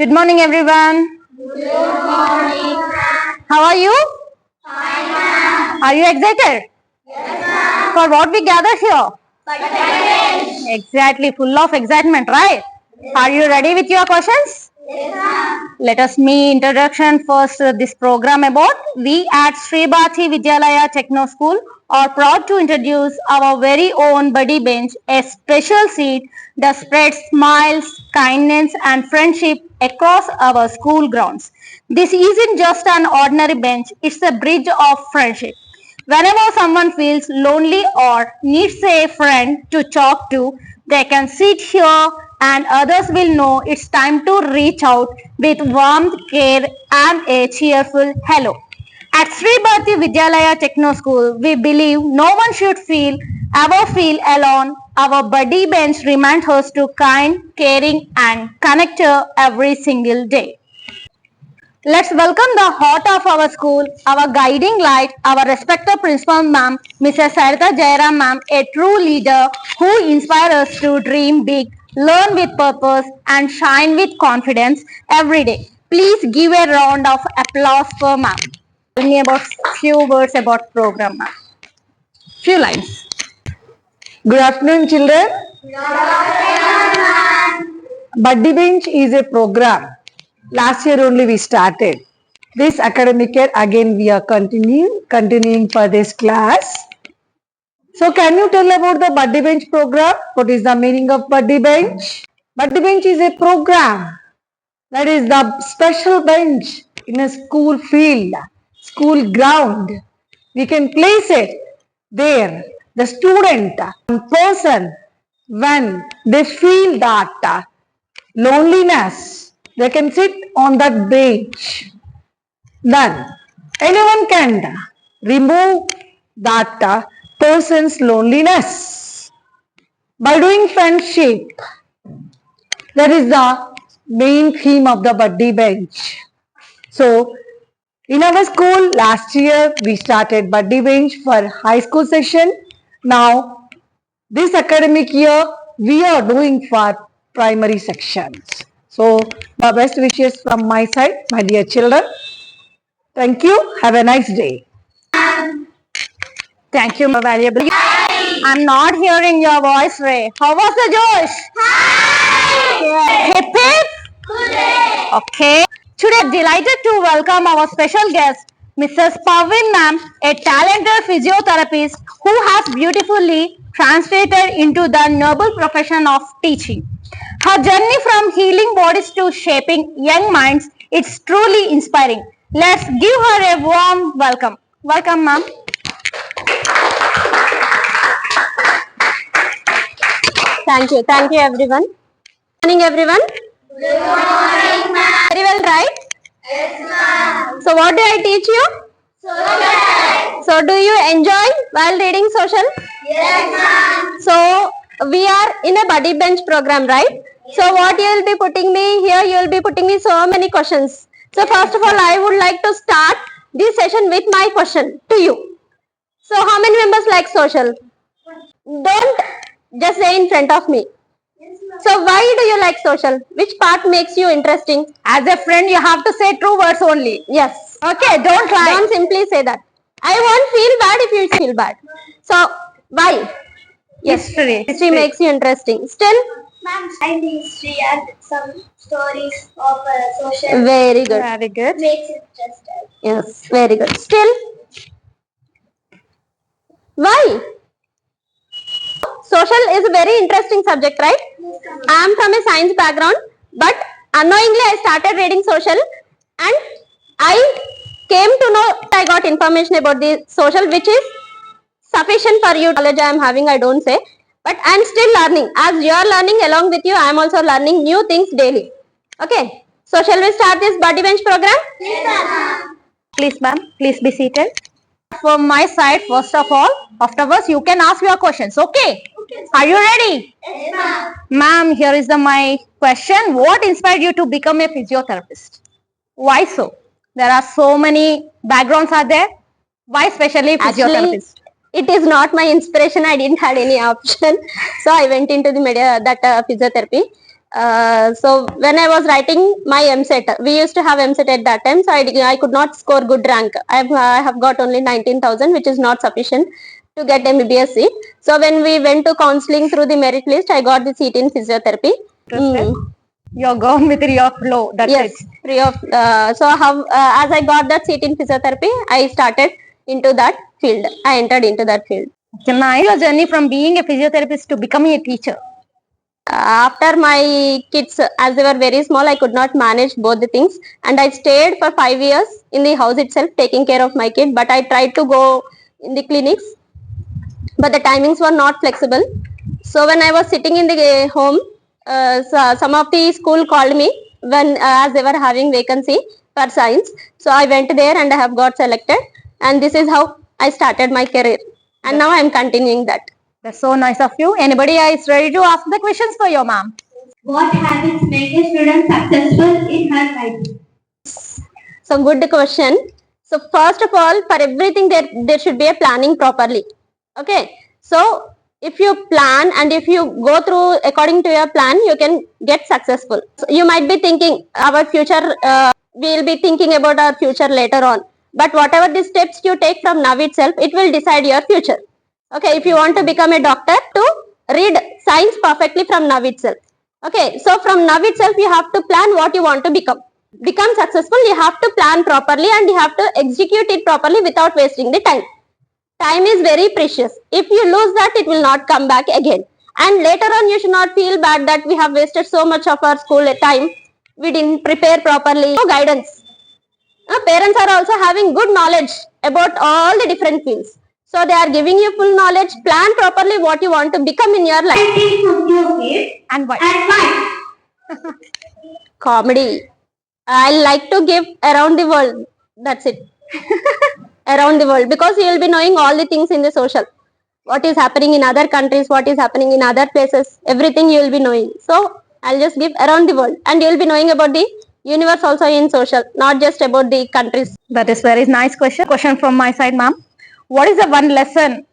Good morning, everyone. Good morning. How are you? Fine, ma'am. Are you excited Yes, ma'am. for what we gather here? Bench. Exactly, full of excitement, right? Yes. Are you ready with your questions? Yes, ma'am. Let us me introduction first this program about we at Sri Bharati Vidyalaya Techno School are proud to introduce our very own buddy bench, a special seat that spreads smiles, kindness and friendship across our school grounds. This isn't just an ordinary bench, it's a bridge of friendship. Whenever someone feels lonely or needs a friend to talk to, they can sit here and others will know it's time to reach out with warmth, care and a cheerful hello. At Sri Bharati Vidyalaya Techno School, we believe no one should ever feel alone. Our buddy bench reminds us to kind, caring and connected every single day. Let's welcome the heart of our school, our guiding light, our respected principal ma'am, Mrs. Sarita Jairam ma'am, a true leader who inspires us to dream big, learn with purpose and shine with confidence every day. Please give a round of applause for ma'am. Tell me about few words about program ma'am. Few lines. Good afternoon, children. Buddy Bench is a program. Last year only we started. This academic year again we are continuing for this class. So can you tell about the Buddy Bench program? What is the meaning of Buddy Bench? Buddy Bench is a program. That is the special bench in a school field, school ground. We can place it there. The student, person, when they feel that loneliness, they can sit on that bench. Then anyone can remove that person's loneliness by doing friendship. That is the main theme of the Buddy Bench. So, in our school last year we started Buddy Bench for high school session. Now, this academic year we are doing for primary sections. So, the best wishes from my side, my dear children. Thank you. Have a nice day. Thank you, valuable. I'm not hearing your voice, Ray. How was the Josh? Hi. Hip hip. Okay. Today, I'm delighted to welcome our special guest, Mrs. Pavin ma'am, a talented physiotherapist who has beautifully translated into the noble profession of teaching. Her journey from healing bodies to shaping young minds is truly inspiring. Let's give her a warm welcome. Welcome, ma'am. Thank you everyone. Good morning everyone. Good morning, ma'am. Very well, right? Yes, ma'am. So what do I teach you? Social. So do you enjoy while reading social? Yes, ma'am. So we are in a buddy bench program, right? So what you will be putting me here, you will be putting me so many questions. So first of all, I would like to start this session with my question to you. So how many members like social? Don't just say in front of me. So why do you like social? Which part makes you interesting? As a friend, you have to say true words only. Yes. Okay, don't lie. Don't simply say that. I won't feel bad if you feel bad. So why? Yes. History makes you interesting. Still? Ma'am, I need history and some stories of social. Very good. Very good. Makes it interesting. Yes. Very good. Still? Why? Social is a very interesting subject, right? I am from a science background, but unknowingly I started reading social and I came to know, I got information about the social which is sufficient for you. Knowledge I am having, I don't say, but I am still learning. As you are learning, along with you, I am also learning new things daily. Okay, so shall we start this Buddy Bench program? Yes, ma'am. Please, ma'am, please be seated. From my side, first of all, afterwards you can ask your questions, okay? Are you ready? Yes, ma'am. Ma'am, here is my question. What inspired you to become a physiotherapist? Why so? There are so many backgrounds are there. Why especially physiotherapist? It is not my inspiration. I didn't had any option, so I went into the physiotherapy. So when I was writing my MSET, we used to have MSET at that time, so I could not score good rank. I have got only 19,000, which is not sufficient to get MBBS seat. So when we went to counseling through the merit list, I got the seat in physiotherapy. You're gone with your flow. That's Yes, it. free of. So how as I got that seat in physiotherapy, I started into that field. I entered into that field. Okay, now your journey from being a physiotherapist to becoming a teacher. After my kids, as they were very small, I could not manage both the things, and I stayed for 5 years in the house itself taking care of my kid. But I tried to go in the clinics, but the timings were not flexible. So when I was sitting in the home, so some of the school called me when as they were having vacancy for science. So I went there and I have got selected, and this is how I started my career, and now I am continuing that. That's so nice of you. Anybody is ready to ask the questions for your ma'am? What habits make a student successful in her life? So good question. So first of all, for everything there should be a planning properly. Okay. So if you plan and if you go through according to your plan, you can get successful. So you might be thinking our future, we'll be thinking about our future later on. But whatever the steps you take from now itself, it will decide your future. Okay. If you want to become a doctor, to read science perfectly from now itself. Okay. So from now itself, you have to plan what you want to become. Become successful, you have to plan properly and you have to execute it properly without wasting the time. Time is very precious. If you lose that, it will not come back again. And later on, you should not feel bad that we have wasted so much of our school time. We didn't prepare properly. No guidance. Parents are also having good knowledge about all the different fields. So they are giving you full knowledge. Plan properly what you want to become in your life. And why? And why? Comedy. I like to give around the world. That's it. Around the world, because you will be knowing all the things in the social. What is happening in other countries, what is happening in other places, everything you will be knowing. So I'll just give around the world, and you will be knowing about the universe also in social, not just about the countries. That is very nice question. Question from my side, ma'am. What is the one lesson,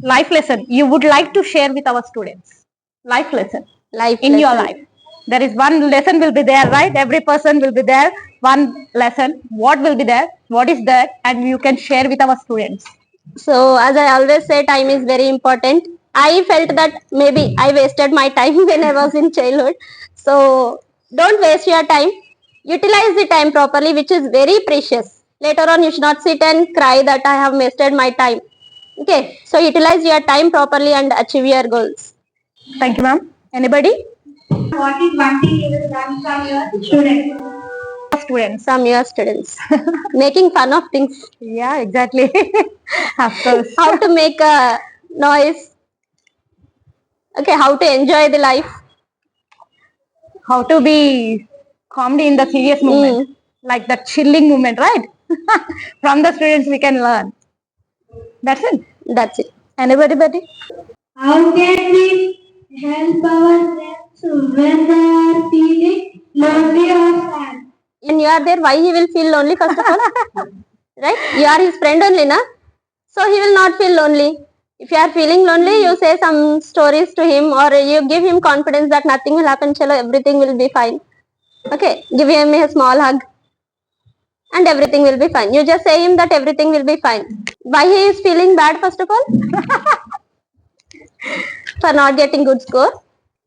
life lesson, you would like to share with our students? Life lesson Life in your lesson. life. There is one lesson will be there, right? Every person will be there. One lesson. What will be there? What is that? And you can share with our students. So as I always say, time is very important. I felt that maybe I wasted my time when I was in childhood. So don't waste your time. Utilize the time properly, which is very precious. Later on, you should not sit and cry that I have wasted my time. Okay. So utilize your time properly and achieve your goals. Thank you, ma'am. Anybody? What is one thing you will learn from your students? Students. From your students. Making fun of things. Yeah, exactly. Of course. How to make a noise. Okay, how to enjoy the life. How to be comedy in the serious moment. Like the chilling moment, right? From the students we can learn. That's it. That's it. Anybody, buddy? How can we help our friends when they are feeling lonely or sad? When you are there, why he will feel lonely first of all? Right? You are his friend only, na? So he will not feel lonely. If you are feeling lonely, you say some stories to him, or you give him confidence that nothing will happen, chalo, everything will be fine. Okay, give him a small hug and everything will be fine. You just say him that everything will be fine. Why he is feeling bad first of all? For not getting good score.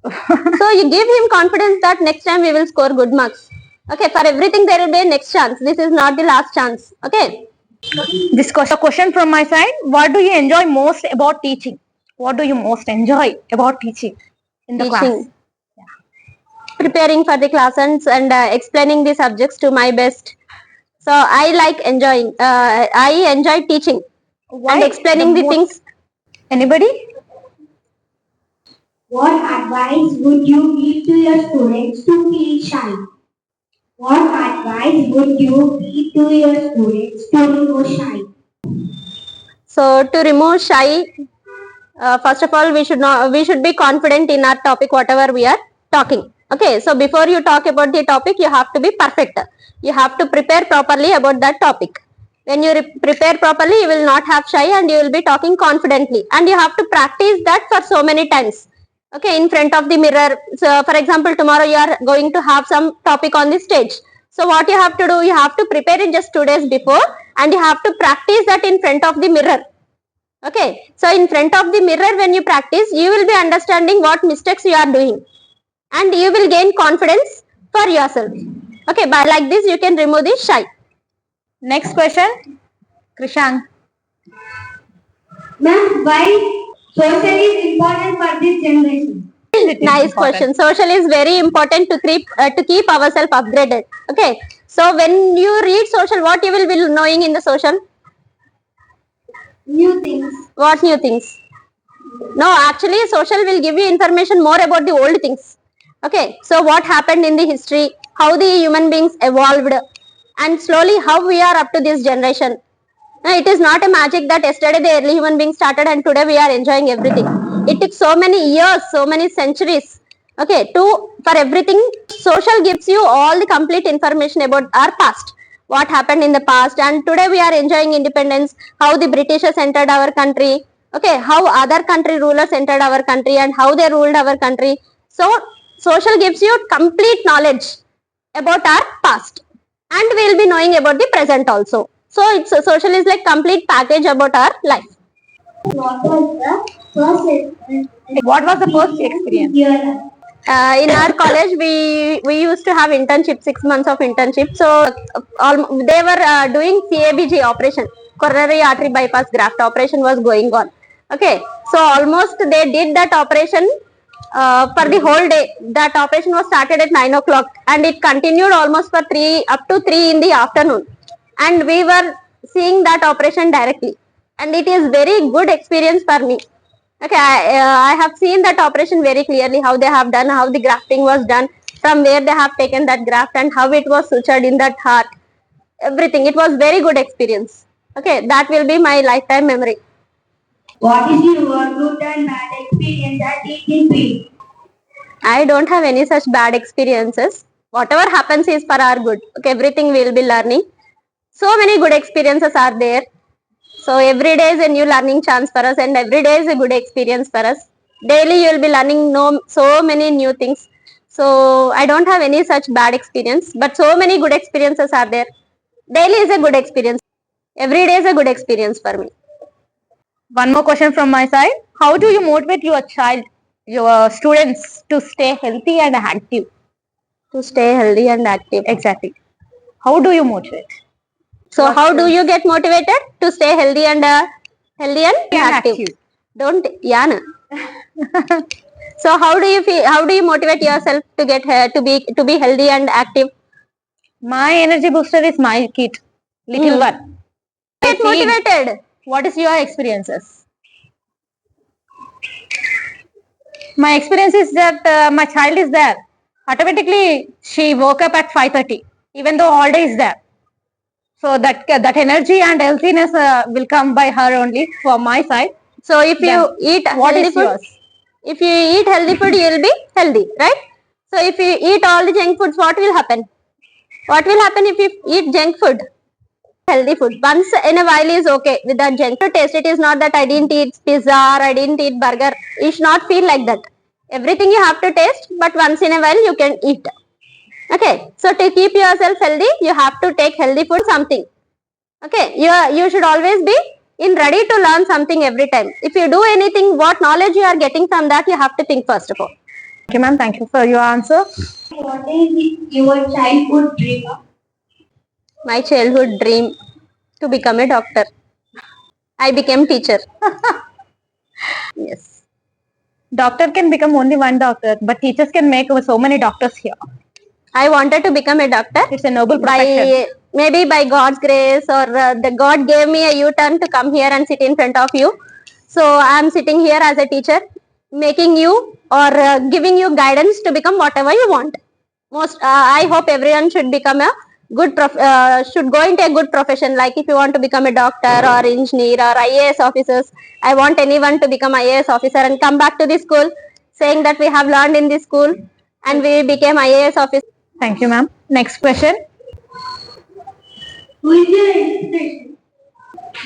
So you give him confidence that next time we will score good marks. Okay, for everything there will be a next chance. This is not the last chance. Okay. This question from my side. What do you enjoy most about teaching? What do you most enjoy about teaching in the class? Teaching. Preparing for the class and explaining the subjects to my best. So I like enjoying. I enjoy teaching and explaining the things. Anybody? What advice would you give to your students to feel shy? What advice would you give to your students to remove shy? So to remove shy, first of all, we should be confident in our topic, whatever we are talking. Okay, so before you talk about the topic, you have to be perfect. You have to prepare properly about that topic. When you prepare properly, you will not have shy and you will be talking confidently. And you have to practice that for so many times. Okay, in front of the mirror. So, for example, tomorrow you are going to have some topic on the stage. So, what you have to do, you have to prepare it just 2 days before, and you have to practice that in front of the mirror. Okay, so in front of the mirror, when you practice, you will be understanding what mistakes you are doing, and you will gain confidence for yourself. Okay, by like this, you can remove the shy. Next question, Krishank. Ma'am, why social is important for this generation? Nice question. Social is very important to keep ourselves upgraded. Okay, so when you read social, what you will be knowing in the social? New things. What new things? No, actually, social will give you information more about the old things. Okay, so what happened in the history, how the human beings evolved, and slowly how we are up to this generation. No, it is not a magic that yesterday the early human beings started and today we are enjoying everything. It took so many years, so many centuries. Okay, for everything, social gives you all the complete information about our past, what happened in the past, and today we are enjoying independence, how the Britishers entered our country, okay, how other country rulers entered our country and how they ruled our country. So, social gives you complete knowledge about our past, and we will be knowing about the present also. So, it's social is like complete package about our life. What was What was the first experience? your life? In our college, we used to have internship, 6 months of internship. So they were doing CABG operation, coronary artery bypass graft operation was going on. Okay, so almost they did that operation for the whole day. That operation was started at 9 o'clock and it continued almost for 3 up to 3 in the afternoon. And we were seeing that operation directly, and it is very good experience for me. Okay, I have seen that operation very clearly, how they have done, how the grafting was done, from where they have taken that graft and how it was sutured in that heart. Everything. It was very good experience. Okay, that will be my lifetime memory. What is your good and bad experience at teaching field? I don't have any such bad experiences. Whatever happens is for our good. Okay, everything we will be learning. So many good experiences are there. So every day is a new learning chance for us, and every day is a good experience for us. Daily you will be learning so many new things. So I don't have any such bad experience, but so many good experiences are there. Daily is a good experience. Every day is a good experience for me. One more question from my side. How do you motivate your students to stay healthy and active? To stay healthy and active. Exactly. How do you motivate? So how do you get motivated to stay healthy and active? Don't yana. So how do you feel? How do you motivate yourself to get to be healthy and active? My energy booster is my kid, little one. Get motivated. What is your experiences? My experience is that my child is there. Automatically, she woke up at 5:30, even though all day is there. So that energy and healthiness will come by her only for my side. So if you eat What healthy is food, yours? if you eat healthy food, you will be healthy, right? So if you eat all the junk foods, what will happen? What will happen if you eat junk food? Healthy food. Once in a while is okay with that junk food taste. It is not that I didn't eat pizza or I didn't eat burger. You should not feel like that. Everything you have to taste, but once in a while you can eat. Okay. So to keep yourself healthy, you have to take healthy food something. Okay. You should always be ready to learn something every time. If you do anything, what knowledge you are getting from that, you have to think first of all. Okay, ma'am. Thank you for your answer. What is your childhood dream? My childhood dream to become a doctor. I became teacher. Yes. Doctor can become only one doctor, but teachers can make so many doctors here. I wanted to become a doctor. It's a noble profession. Maybe by God's grace, or the God gave me a U-turn to come here and sit in front of you. So I am sitting here as a teacher, making you or giving you guidance to become whatever you want. I hope everyone should become a should go into a good profession. Like if you want to become a doctor or engineer or IAS officers, I want anyone to become IAS officer and come back to the school saying that we have learned in the school and we became IAS officer. Thank you, ma'am. Next question. Who is your inspiration?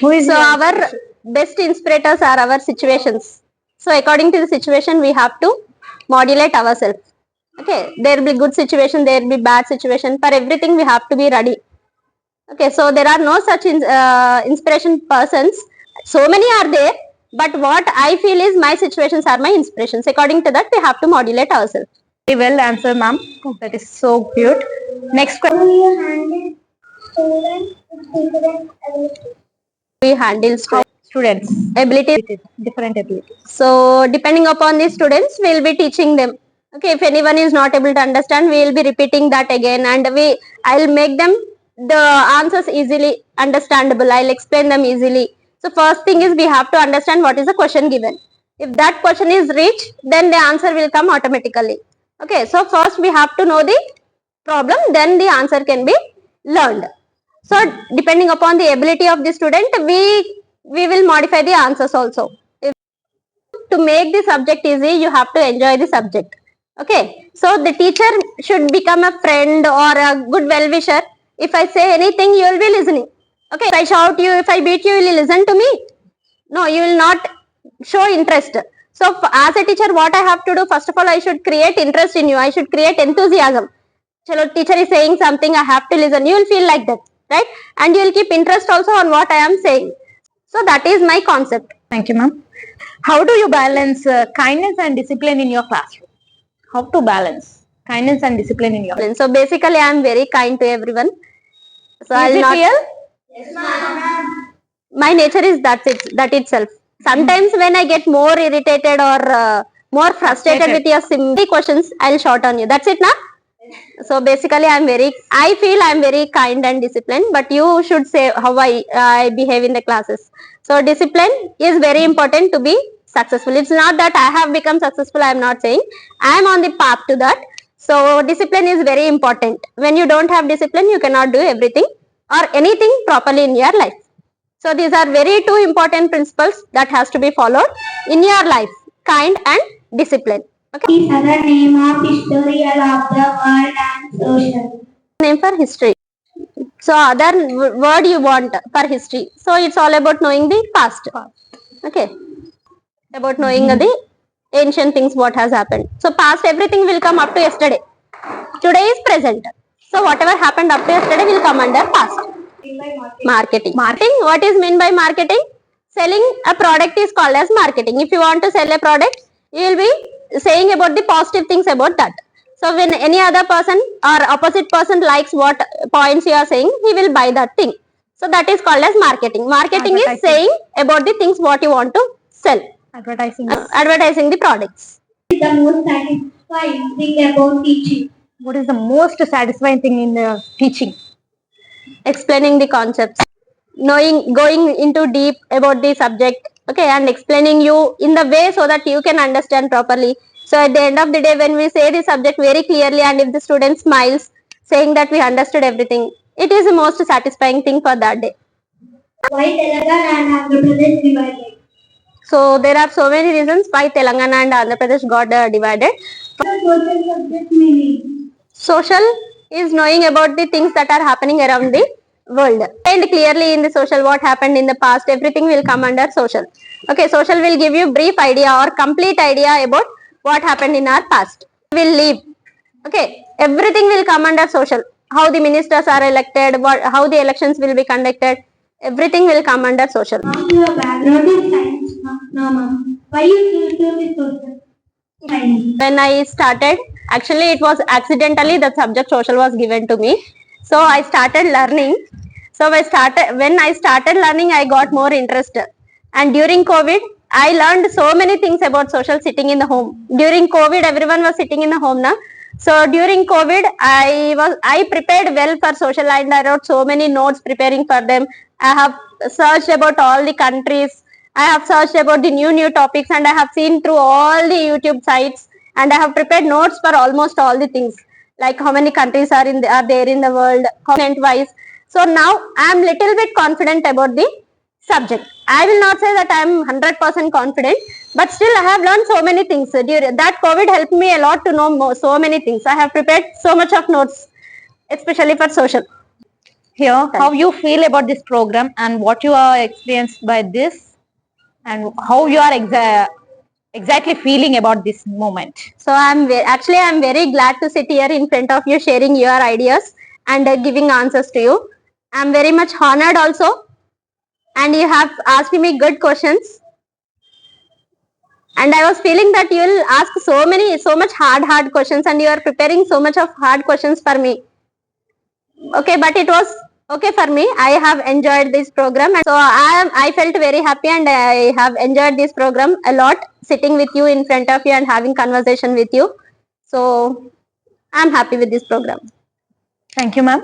Who is So your our best inspirators are our situations. So according to the situation, we have to modulate ourselves. Okay, there will be good situation, there will be bad situation. For everything, we have to be ready. Okay, so there are no such inspiration persons. So many are there, but what I feel is my situations are my inspirations. According to that, we have to modulate ourselves. Very well answered, ma'am. That is so cute. Next How question. do you handle students with different abilities? We handle Students. abilities. Different abilities. So depending upon the students, we will be teaching them. Okay, if anyone is not able to understand, we will be repeating that again, and I'll make them the answers easily understandable. I'll explain them easily. So first thing is we have to understand what is the question given. If that question is reached, then the answer will come automatically. Okay, so first we have to know the problem, then the answer can be learned. So depending upon the ability of the student, we will modify the answers also. To make the subject easy, you have to enjoy the subject. Okay, so the teacher should become a friend or a good well-wisher. If I say anything, you will be listening. Okay, if I shout you, if I beat you, will you listen to me? No, you will not show interest. So as a teacher, what I have to do, first of all, I should create interest in you. I should create enthusiasm. Chalo, teacher is saying something, I have to listen. You will feel like that, right? And you will keep interest also on what I am saying. So that is my concept. Thank you, ma'am. How do you balance kindness and discipline in your classroom? How to balance kindness and discipline in your classroom? So basically, I am very kind to everyone. So Is I'll it not. real? My nature is that itself. Sometimes when I get more irritated or more frustrated with your simple questions, I'll shout on you. That's it, na? So basically, I feel I'm very kind and disciplined, but you should say how I behave in the classes. So discipline is very important to be successful. It's not that I have become successful, I'm not saying. I am on the path to that. So discipline is very important. When you don't have discipline, you cannot do everything or anything properly in your life. So these are very two important principles that has to be followed in your life, kind and discipline. Okay. Is other name of historical of the world and social. Name for history. So other word you want for history. So it's all about knowing the past. Okay. About knowing the ancient things, what has happened. So past, everything will come up to yesterday. Today is present. So whatever happened up to yesterday will come under past. Marketing. Marketing. What is meant by marketing? Selling a product is called as marketing. If you want to sell a product, you will be saying about the positive things about that. So when any other person or opposite person likes what points you are saying, he will buy that thing. So that is called as marketing. Marketing is saying about the things what you want to sell. Advertising. Advertising the products. What is the most satisfying thing about teaching? What is the most satisfying thing in the teaching? Explaining the concepts, going into deep about the subject, okay, and explaining you in the way so that you can understand properly. So at the end of the day, when we say the subject very clearly and if the student smiles saying that we understood everything, it is the most satisfying thing for that day. Why Telangana and Andhra Pradesh divided? So there are so many reasons why Telangana and Andhra Pradesh got divided. Social subject meaning. Social is knowing about the things that are happening around the world. And clearly in the social, what happened in the past, everything will come under social. Okay, social will give you brief idea or complete idea about what happened in our past. We will leave. Okay, everything will come under social. How the ministers are elected, how the elections will be conducted, everything will come under social. Your background is science, Mama. Why you choose this social? When I started, actually it was accidentally the subject social was given to me. So I started learning. So when I started learning, I got more interest. And during COVID, I learned so many things about social sitting in the home. During COVID, everyone was sitting in the home now. So during COVID, I prepared well for social and I wrote so many notes preparing for them. I have searched about all the countries. I have searched about the new topics and I have seen through all the YouTube sites and I have prepared notes for almost all the things, like how many countries are there in the world, continent wise. So now I am little bit confident about the subject. I will not say that I am 100% confident, but still I have learned so many things. During that COVID helped me a lot to know so many things. I have prepared so much of notes, especially for social. Here, how you feel about this program and what you are experienced by this and how you are exactly feeling about this moment? So I'm very glad to sit here in front of you, sharing your ideas and giving answers to you. I'm very much honored also, and you have asked me good questions. And I was feeling that you will ask so much hard questions, and you are preparing so much of hard questions for me. Okay, but it was okay for me. I have enjoyed this program, and so I felt very happy, and I have enjoyed this program a lot, sitting with you in front of you and having conversation with you. So I'm happy with this program. Thank you, ma'am.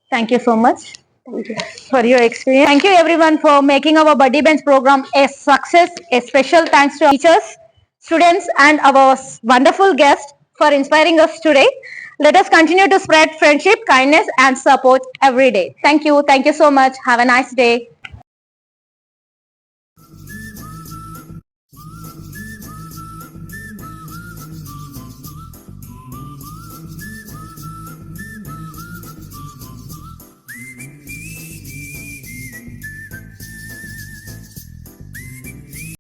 Thank you so much Thank you. for your experience. Thank you everyone for making our Buddy Bench program a success. A special thanks to our teachers, students and our wonderful guests for inspiring us today. Let us continue to spread friendship, kindness and support every day. Thank you. Thank you so much. Have a nice day.